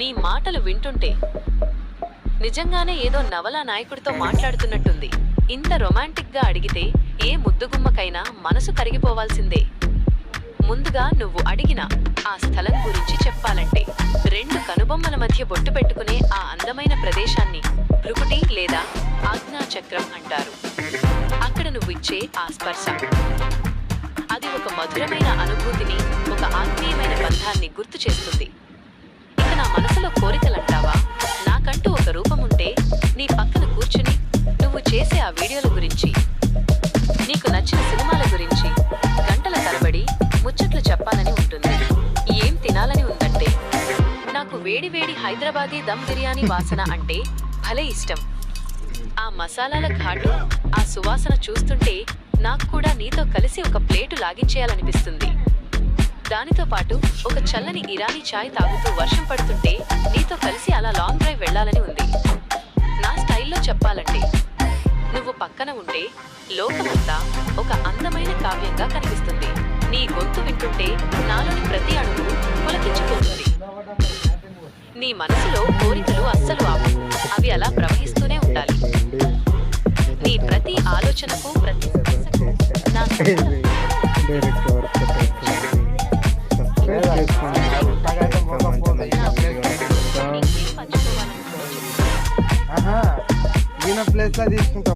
నీ మాటలు వింటుంటే నిజంగానే ఏదో నవలా నాయకుడితో మాట్లాడుతున్నట్టుంది. ఇంత రొమాంటిక్ గా అడిగితే ఏ ముద్దుగుమ్మకైనా మనసు కరిగిపోవాల్సిందే. ముందుగా నువ్వు అడిగిన ఆ స్థలం గురించి చెప్పాలంటే, రెండు కనుబొమ్మల మధ్య బొట్టు పెట్టుకునే ఆ అందమైన ప్రదేశాన్ని భృకుటి లేదా ఆజ్ఞాచక్రం అంటారు. అక్కడ నువ్వు ఇచ్చే ఆ స్పర్శ, అది ఒక మధురమైన అనుభూతిని, ఒక ఆత్మీయమైన బంధాన్ని గుర్తు చేస్తుంది. ఇక నా మనసులో కోరికలంటావా, నాకంటూ ఒక రూపం ఉంటే నీ పక్కన కూర్చుని నువ్వు చేసే ఆ వీడియోల గురించి, నీకు నచ్చిన సినిమాల గురించి గంటల తరబడి ముచ్చట్లు చెప్పాలని ఉంటుంది. ఏం తినాలని ఉందంటే, నాకు వేడి వేడి హైదరాబాదీ దమ్ బిర్యానీ వాసన అంటే భలే ఇష్టం. ఆ మసాలాల ఘాటు, ఆ సువాసన చూస్తుంటే నాకు కూడా నీతో కలిసి ఒక ప్లేటు లాగించేయాలనిపిస్తుంది. దానితో పాటు ఒక చల్లని ఇరానీ చాయ్ తాగుతూ వర్షం పడుతుంటే నీతో కలిసి అలా లాంగ్ డ్రైవ్ వెళ్లాలని ఉంది. నా స్టైల్లో చెప్పాలంటే, నువ్వు పక్కన ఉంటే లోకమంతా ఒక అందమైన కావ్యంగా కనిపిస్తుంది. నీ గొంతు వింటుంటే నాలోని ప్రతి అణువు పులకించిపోతుంది. నీ మనసులో కోరికలు అస్సలు ఆపు, అవి అలా ప్రవహిస్తూనే ఉండాలి. నీ ప్రతి ఆలోచనకు, ప్రతి స్పర్శకు నా ప్లేస్ లో తీసుకుంటాం.